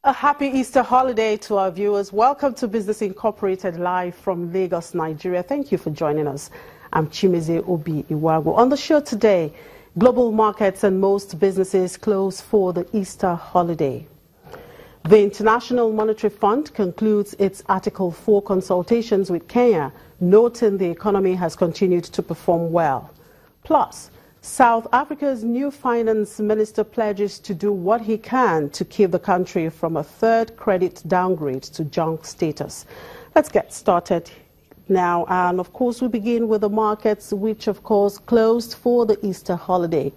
A happy Easter holiday to our viewers. Welcome to Business Incorporated live from Lagos, Nigeria. Thank you for joining us. I'm Chimeze Obi Iwago. On the show today, global markets and most businesses close for the Easter holiday. The International Monetary Fund concludes its Article 4 consultations with Kenya, noting the economy has continued to perform well. Plus, South Africa's new finance minister pledges to do what he can to keep the country from a third credit downgrade to junk status. Let's get started now. And of course, we begin with the markets, which of course closed for the Easter holiday.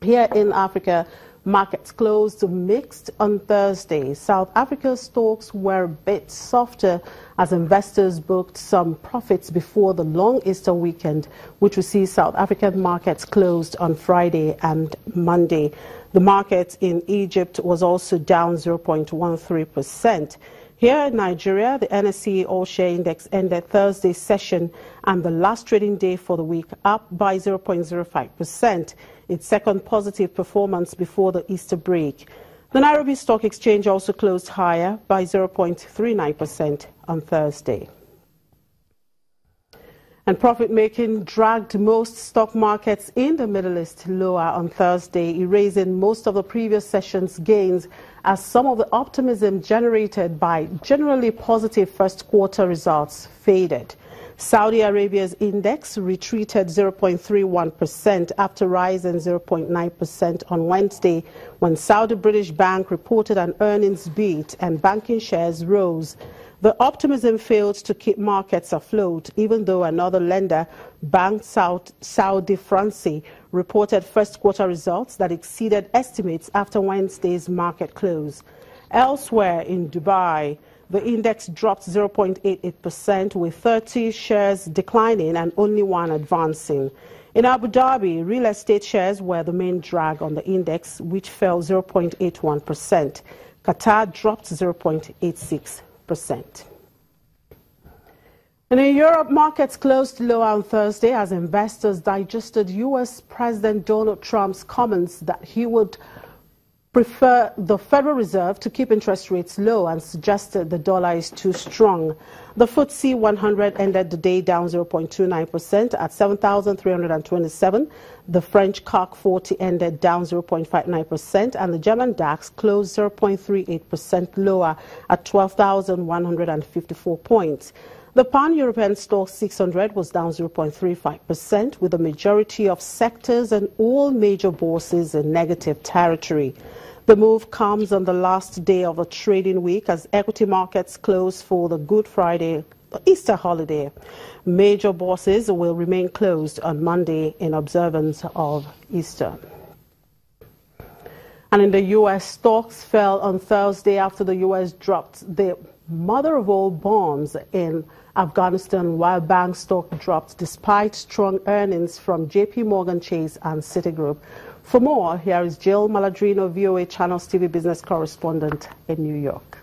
Here in Africa, markets closed mixed on Thursday. South Africa's stocks were a bit softer as investors booked some profits before the long Easter weekend, which will see South African markets closed on Friday and Monday. The market in Egypt was also down 0.13%. Here in Nigeria, the NSE All-Share Index ended Thursday's session and the last trading day for the week up by 0.05%, its second positive performance before the Easter break. The Nairobi Stock Exchange also closed higher by 0.39% on Thursday. And profit-making dragged most stock markets in the Middle East lower on Thursday, erasing most of the previous session's gains as some of the optimism generated by generally positive first quarter results faded. Saudi Arabia's index retreated 0.31% after rising 0.9% on Wednesday when Saudi British Bank reported an earnings beat and banking shares rose. The optimism failed to keep markets afloat, even though another lender, Bank Saudi Fransi, reported first quarter results that exceeded estimates after Wednesday's market close. Elsewhere in Dubai, the index dropped 0.88% with 30 shares declining and only one advancing. In Abu Dhabi, real estate shares were the main drag on the index, which fell 0.81%. Qatar dropped 0.86%. And in Europe, markets closed lower on Thursday as investors digested U.S. President Donald Trump's comments that he would prefer the Federal Reserve to keep interest rates low and suggested the dollar is too strong. The FTSE 100 ended the day down 0.29% at 7,327. The French CAC 40 ended down 0.59%, and the German DAX closed 0.38% lower at 12,154 points. The Pan-European Stock 600 was down 0.35%, with the majority of sectors and all major bourses in negative territory. The move comes on the last day of the trading week as equity markets close for the Good Friday Easter holiday. Major bourses will remain closed on Monday in observance of Easter. And in the U.S., stocks fell on Thursday after the U.S. dropped the mother of all bombs in Afghanistan, while bank stock dropped despite strong earnings from JP Morgan Chase and Citigroup. For more, here is Jill Maladrino, VOA Channels TV business correspondent in New York.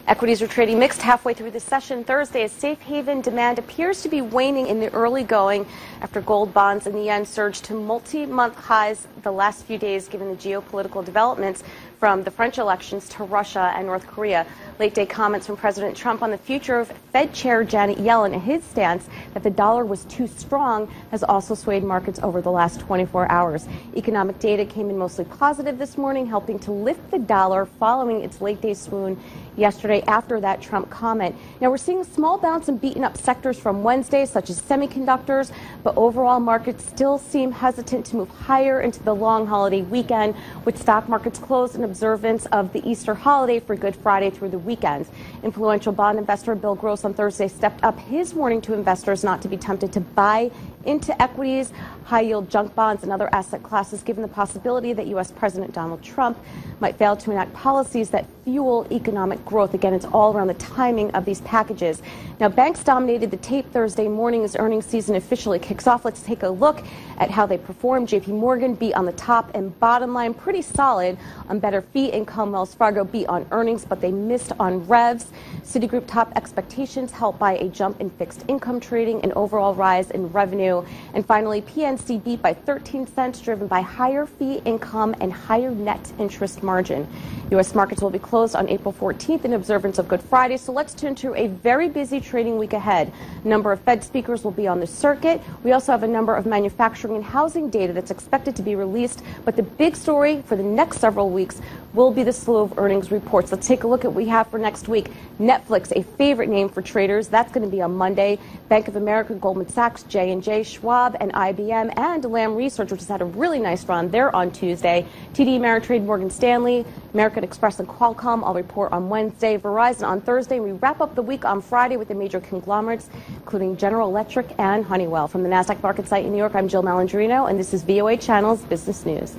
Equities are trading mixed halfway through the session Thursday as safe haven demand appears to be waning in the early going after gold bonds and the yen surged to multi-month highs the last few days given the geopolitical developments from the French elections to Russia and North Korea. Late-day comments from President Trump on the future of Fed Chair Janet Yellen and his stance that the dollar was too strong has also swayed markets over the last 24 hours. Economic data came in mostly positive this morning, helping to lift the dollar following its late-day swoon yesterday after that Trump comment. Now, we're seeing a small bounce in beaten-up sectors from Wednesday, such as semiconductors, but overall markets still seem hesitant to move higher into the long holiday weekend, with stock markets closed in observance of the Easter holiday for Good Friday through the weekend. Influential bond investor Bill Gross on Thursday stepped up his warning to investors not to be tempted to buy into equities, high-yield junk bonds, and other asset classes, given the possibility that U.S. President Donald Trump might fail to enact policies that fuel economic growth. Again, it's all around the timing of these packages. Now, banks dominated the tape Thursday morning as earnings season officially kicks off. Let's take a look at how they performed. JP Morgan beat on the top and bottom line, pretty solid on better fee income. Wells Fargo beat on earnings, but they missed on revs. Citigroup topped expectations, helped by a jump in fixed income trading, an overall rise in revenue. And finally, PNC FOMC beat by 13 cents, driven by higher fee income and higher net interest margin. U.S. markets will be closed on April 14th in observance of Good Friday, so let's turn to a very busy trading week ahead. A number of Fed speakers will be on the circuit. We also have a number of manufacturing and housing data that's expected to be released, but the big story for the next several weeks will be the slew of earnings reports. Let's take a look at what we have for next week. Netflix, a favorite name for traders, that's going to be on Monday. Bank of America, Goldman Sachs, J&J, Schwab, and IBM, and Lam Research, which has had a really nice run. They're on Tuesday. TD Ameritrade, Morgan Stanley, American Express, and Qualcomm all report on Wednesday. Verizon on Thursday. We wrap up the week on Friday with the major conglomerates, including General Electric and Honeywell. From the NASDAQ market site in New York, I'm Jill Malandrino, and this is VOA Channel's Business News.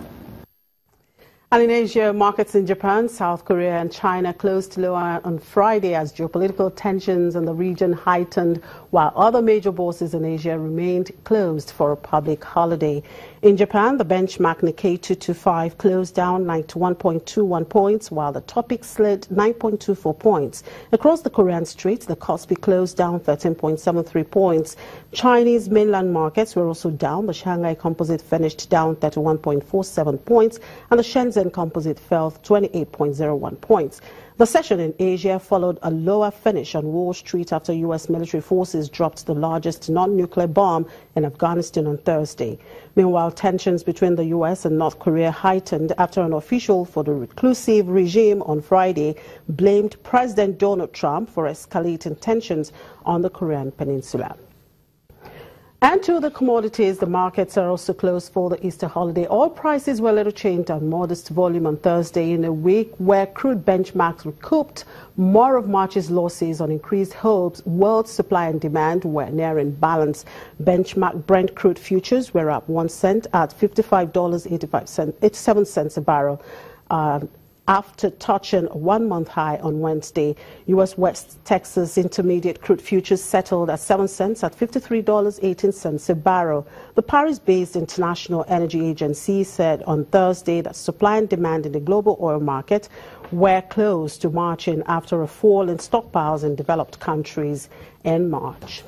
And in Asia, markets in Japan, South Korea and China closed lower on Friday as geopolitical tensions in the region heightened, while other major bourses in Asia remained closed for a public holiday. In Japan, the benchmark Nikkei 225 closed down 91.21 points, while the Topix slid 9.24 points. Across the Korean Straits, the Kospi closed down 13.73 points. Chinese mainland markets were also down. The Shanghai Composite finished down 31.47 points, and the Shenzhen Composite fell 28.01 points. The session in Asia followed a lower finish on Wall Street after U.S. military forces dropped the largest non-nuclear bomb in Afghanistan on Thursday. Meanwhile, tensions between the U.S. and North Korea heightened after an official for the reclusive regime on Friday blamed President Donald Trump for escalating tensions on the Korean peninsula. And to the commodities, the markets are also closed for the Easter holiday. Oil prices were little changed on modest volume on Thursday in a week where crude benchmarks recouped more of March's losses on increased hopes. World supply and demand were nearing balance. Benchmark Brent crude futures were up 1 cent at $55.87 a barrel. After touching a one-month high on Wednesday. U.S. West Texas Intermediate crude futures settled at 7 cents at $53.18 a barrel. The Paris-based International Energy Agency said on Thursday that supply and demand in the global oil market were close to Marching after a fall in stockpiles in developed countries in March.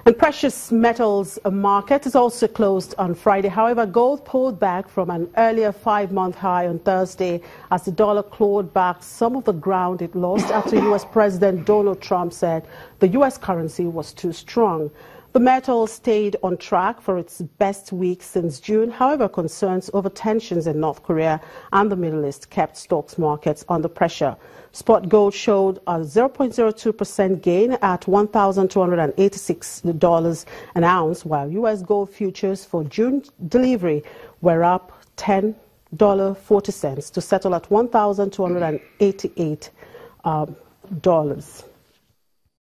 And precious metals market is also closed on Friday. However, gold pulled back from an earlier 5-month high on Thursday as the dollar clawed back some of the ground it lost after U.S. President Donald Trump said the U.S. currency was too strong. The metal stayed on track for its best week since June. However, concerns over tensions in North Korea and the Middle East kept stocks markets under pressure. Spot gold showed a 0.02% gain at $1,286 an ounce, while U.S. gold futures for June delivery were up $10.40 to settle at $1,288.